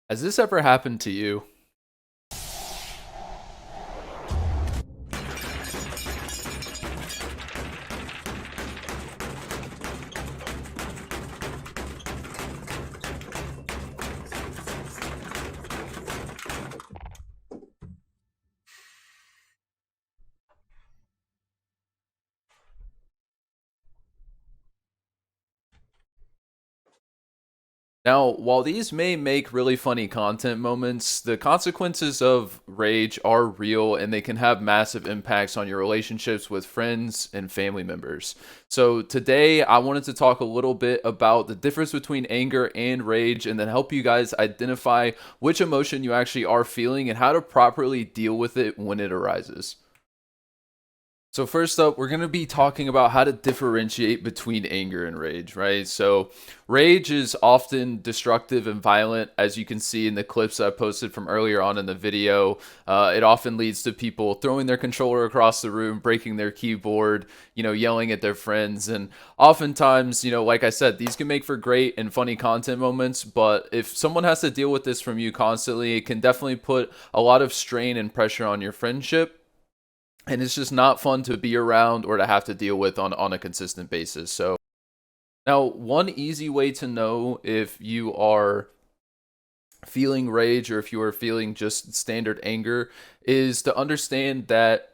Has this ever happened to you? Now, while these may make really funny content moments, the consequences of rage are real and they can have massive impacts on your relationships with friends and family members. So, today I wanted to talk a little bit about the difference between anger and rage and then help you guys identify which emotion you actually are feeling and how to properly deal with it when it arises. So first up, we're going to be talking about how to differentiate between anger and rage, right? So rage is often destructive and violent, as you can see in the clips I posted from earlier on in the video. It often leads to people throwing their controller across the room, breaking their keyboard, yelling at their friends. And oftentimes, like I said, these can make for great and funny content moments. But if someone has to deal with this from you constantly, it can definitely put a lot of strain and pressure on your friendship, and it's just not fun to be around or to have to deal with on a consistent basis. So now, one easy way to know if you are feeling rage or if you are feeling just standard anger is to understand that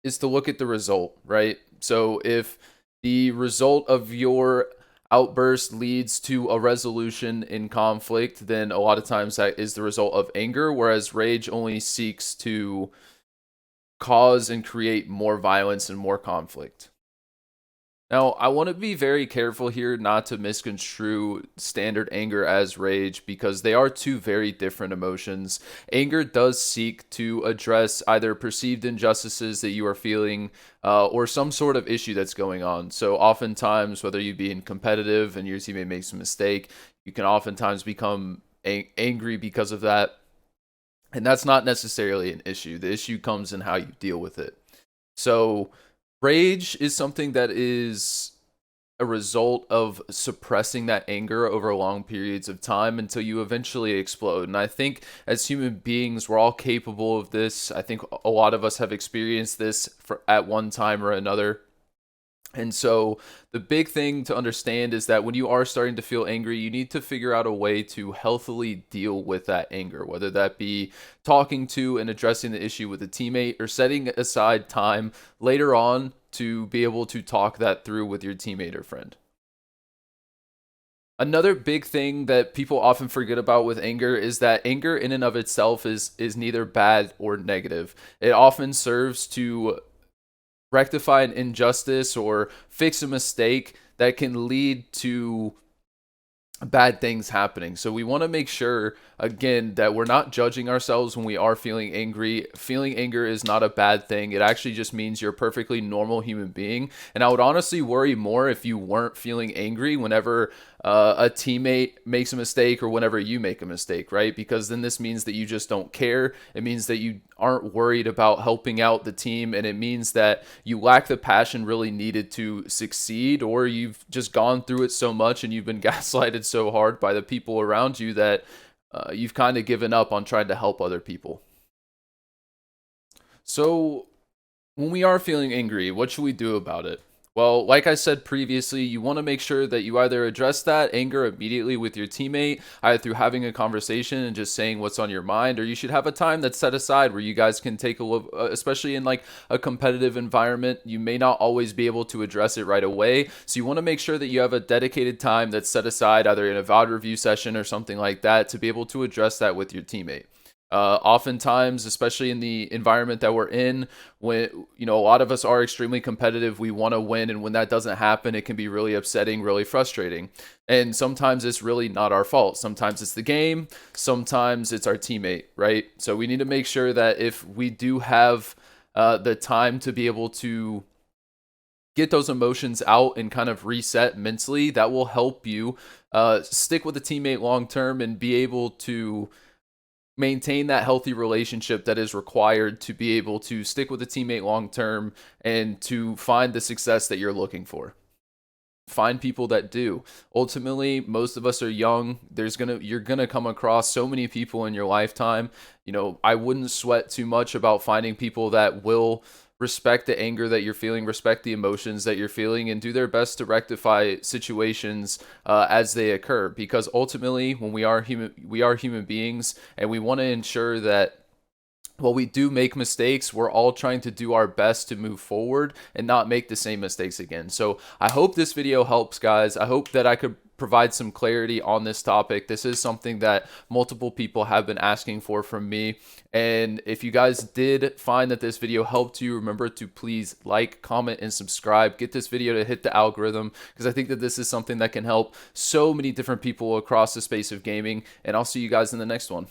is to look at the result, right? So if the result of your outburst leads to a resolution in conflict, then a lot of times that is the result of anger, whereas rage only seeks to cause and create more violence and more conflict. Now, I want to be very careful here not to misconstrue standard anger as rage because they are two very different emotions. Anger does seek to address either perceived injustices that you are feeling or some sort of issue that's going on. So, oftentimes, whether you being competitive and your teammate makes a mistake, you can oftentimes become angry because of that. And that's not necessarily an issue. The issue comes in how you deal with it. So, rage is something that is a result of suppressing that anger over long periods of time until you eventually explode. And I think as human beings, we're all capable of this. I think a lot of us have experienced this at one time or another. And so the big thing to understand is that when you are starting to feel angry, you need to figure out a way to healthily deal with that anger, whether that be talking to and addressing the issue with a teammate or setting aside time later on to be able to talk that through with your teammate or friend. Another big thing that people often forget about with anger is that anger in and of itself is neither bad or negative. It often serves to rectify an injustice or fix a mistake that can lead to bad things happening. So we want to make sure again that we're not judging ourselves when we are feeling angry. Feeling anger is not a bad thing. It actually just means you're a perfectly normal human being. And I would honestly worry more if you weren't feeling angry whenever a teammate makes a mistake or whenever you make a mistake, right? Because then this means that you just don't care. It means that you aren't worried about helping out the team, and it means that you lack the passion really needed to succeed, or you've just gone through it so much and you've been gaslighted so hard by the people around you that you've kind of given up on trying to help other people. So, when we are feeling angry, what should we do about it? Well, like I said previously, you want to make sure that you either address that anger immediately with your teammate, either through having a conversation and just saying what's on your mind, or you should have a time that's set aside where you guys can take a look, especially in like a competitive environment. You may not always be able to address it right away. So you want to make sure that you have a dedicated time that's set aside, either in a VOD review session or something like that, to be able to address that with your teammate. Oftentimes, especially in the environment that we're in, when a lot of us are extremely competitive, we want to win, and when that doesn't happen, it can be really upsetting, really frustrating. And sometimes it's really not our fault. Sometimes it's the game, sometimes it's our teammate, right? So we need to make sure that if we do have the time to be able to get those emotions out and kind of reset mentally, that will help you stick with a teammate long term and be able to maintain that healthy relationship that is required to be able to stick with a teammate long term and to find the success that you're looking for. find people that do. Ultimately, most of us are young. You're gonna come across so many people in your lifetime. I wouldn't sweat too much about finding people that will respect the anger that you're feeling, respect the emotions that you're feeling, and do their best to rectify situations as they occur. Because ultimately, when we are human beings, and we want to ensure that while we do make mistakes, we're all trying to do our best to move forward and not make the same mistakes again. So I hope this video helps, guys. I hope that I could provide some clarity on this topic. This is something that multiple people have been asking for from me. And if you guys did find that this video helped you, remember to please like, comment, and subscribe. Get this video to hit the algorithm, because I think that this is something that can help so many different people across the space of gaming. And I'll see you guys in the next one.